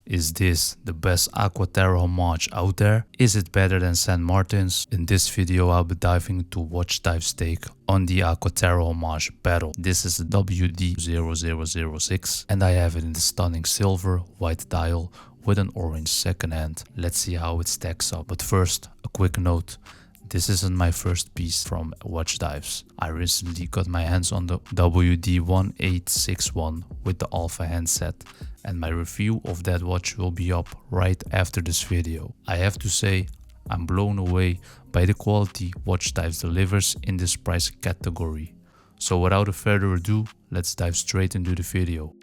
Is this the best Aqua Terra homage out there? Is it better than St. Martin's? In this video I'll be diving into Watchdives' take on the Aqua Terra homage battle. This is the WD-0006 and I have it in the stunning silver white dial with an orange second hand. Let's see how it stacks up. But first, a quick note. This isn't my first piece from Watchdives. I recently got my hands on the WD-1861 with the Alpha handset, and my review of that watch will be up right after this video. I have to say, I'm blown away by the quality Watchdives delivers in this price category. So without further ado, let's dive straight into the video.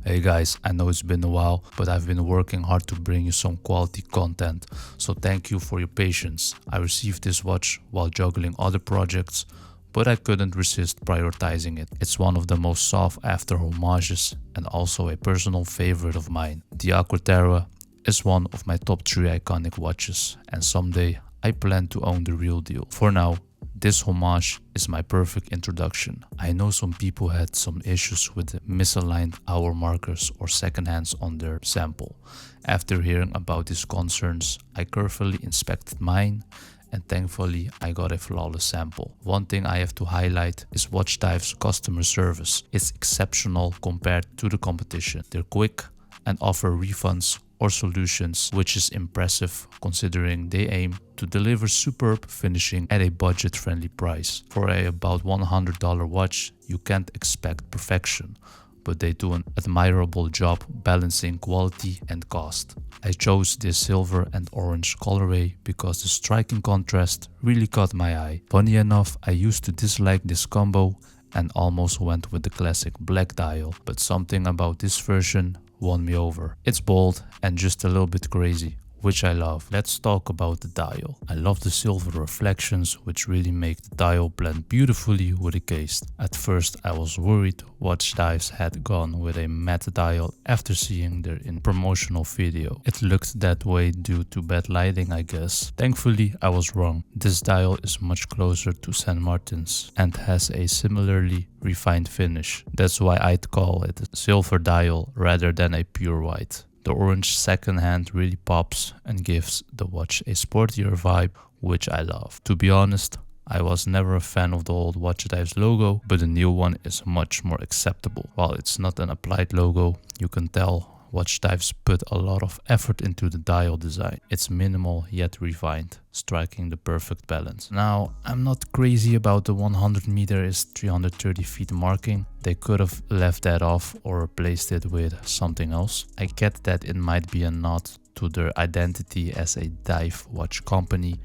Hey guys, I know it's been a while, but I've been working hard to bring you some quality content, so thank you for your patience. I received this watch while juggling other projects, but I couldn't resist prioritizing it. It's one of the most sought after homages and also a personal favorite of mine. The Aqua Terra is one of my top 3 iconic watches, and someday I plan to own the real deal. For now, this homage is my perfect introduction. I know some people had some issues with the misaligned hour markers or second hands on their sample. After hearing about these concerns, I carefully inspected mine and thankfully I got a flawless sample. One thing I have to highlight is Watchdives' customer service. It's exceptional compared to the competition. They're quick and offer refunds or solutions, which is impressive considering they aim to deliver superb finishing at a budget-friendly price. For a about $100 watch, you can't expect perfection, but they do an admirable job balancing quality and cost. I chose this silver and orange colorway because the striking contrast really caught my eye. Funny enough, I used to dislike this combo and almost went with the classic black dial, but something about this version won me over. It's bold and just a little bit crazy, which I love. Let's talk about the dial. I love the silver reflections, which really make the dial blend beautifully with the case. At first I was worried Watchdives had gone with a matte dial after seeing their promotional video. It looked that way due to bad lighting, I guess. Thankfully I was wrong. This dial is much closer to St. Martin's and has a similarly refined finish. That's why I'd call it a silver dial rather than a pure white. The orange second hand really pops and gives the watch a sportier vibe, which I love. To be honest, I was never a fan of the old Watchdives logo, but the new one is much more acceptable. While it's not an applied logo, you can tell Watchdives put a lot of effort into the dial design. It's minimal yet refined, striking the perfect balance. Now, I'm not crazy about the 100 meter is 330 feet marking. They could have left that off or replaced it with something else. I get that it might be a nod to their identity as a dive watch company,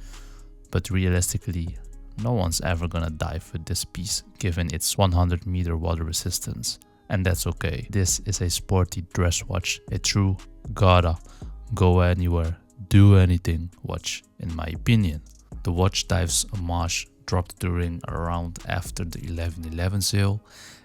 but realistically, no one's ever gonna dive with this piece given its 100 meter water resistance. And that's okay. This is a sporty dress watch, a true gotta go anywhere, do anything watch in my opinion. The Watchdives homage dropped during around after the 11/11 sale,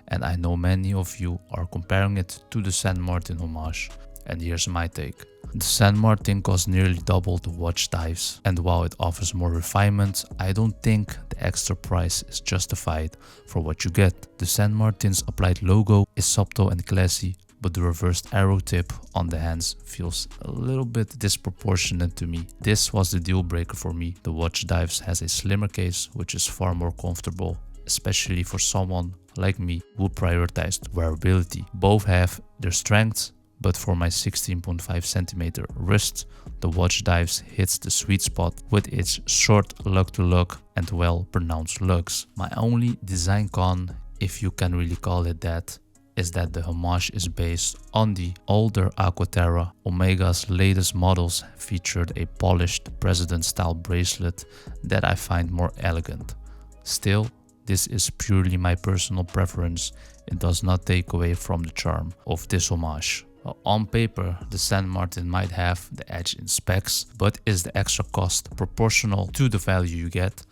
and I know many of you are comparing it to the St. Martin homage, and here's my take. The St. Martin costs nearly double the Watchdives, and while it offers more refinement, I don't think the extra price is justified for what you get. The St. Martin's applied logo is subtle and classy, but the reversed arrow tip on the hands feels a little bit disproportionate to me. This was the deal breaker for me. The Watchdives has a slimmer case, which is far more comfortable, especially for someone like me who prioritized wearability. Both have their strengths, but for my 16.5 centimeter wrist, the Watchdives hits the sweet spot with its short lug-to-lug and well-pronounced lugs. My only design con, if you can really call it that, is that the homage is based on the older Aqua Terra. Omega's latest models featured a polished president-style bracelet that I find more elegant. Still, this is purely my personal preference. It does not take away from the charm of this homage. On paper, the St. Martin might have the edge in specs, but is the extra cost proportional to the value you get?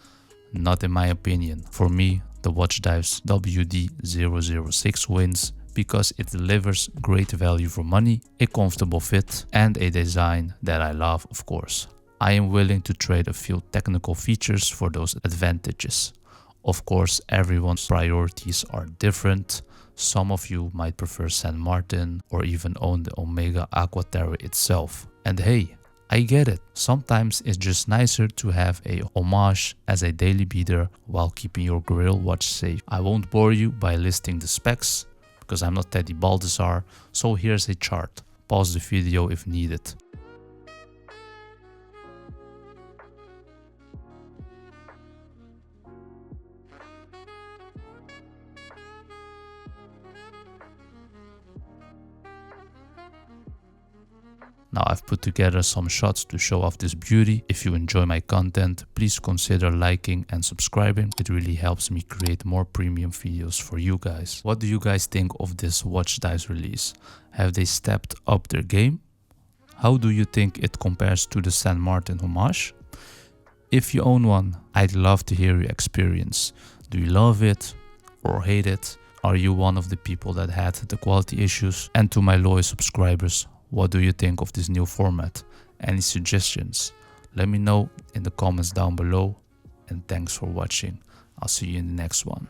Not in my opinion. For me, the Watchdives WD-006 wins because it delivers great value for money, a comfortable fit, and a design that I love, of course. I am willing to trade a few technical features for those advantages. Of course, everyone's priorities are different. Some of you might prefer San Martin or even own the Omega Aqua Terra itself. And hey, I get it. Sometimes it's just nicer to have a Homage as a daily beater while keeping your Grail watch safe. I won't bore you by listing the specs because I'm not Teddy Baldassar, so here's a chart. Pause the video if needed. Now I've put together some shots to show off this beauty. If you enjoy my content, please consider liking and subscribing. It really helps me create more premium videos for you guys. What do you guys think of this Watchdives release? Have they stepped up their game? How do you think it compares to the San Martin Homage? If you own one, I'd love to hear your experience. Do you love it or hate it? Are you one of the people that had the quality issues? And to my loyal subscribers, what do you think of this new format? Any suggestions? Let me know in the comments down below. And thanks for watching. I'll see you in the next one.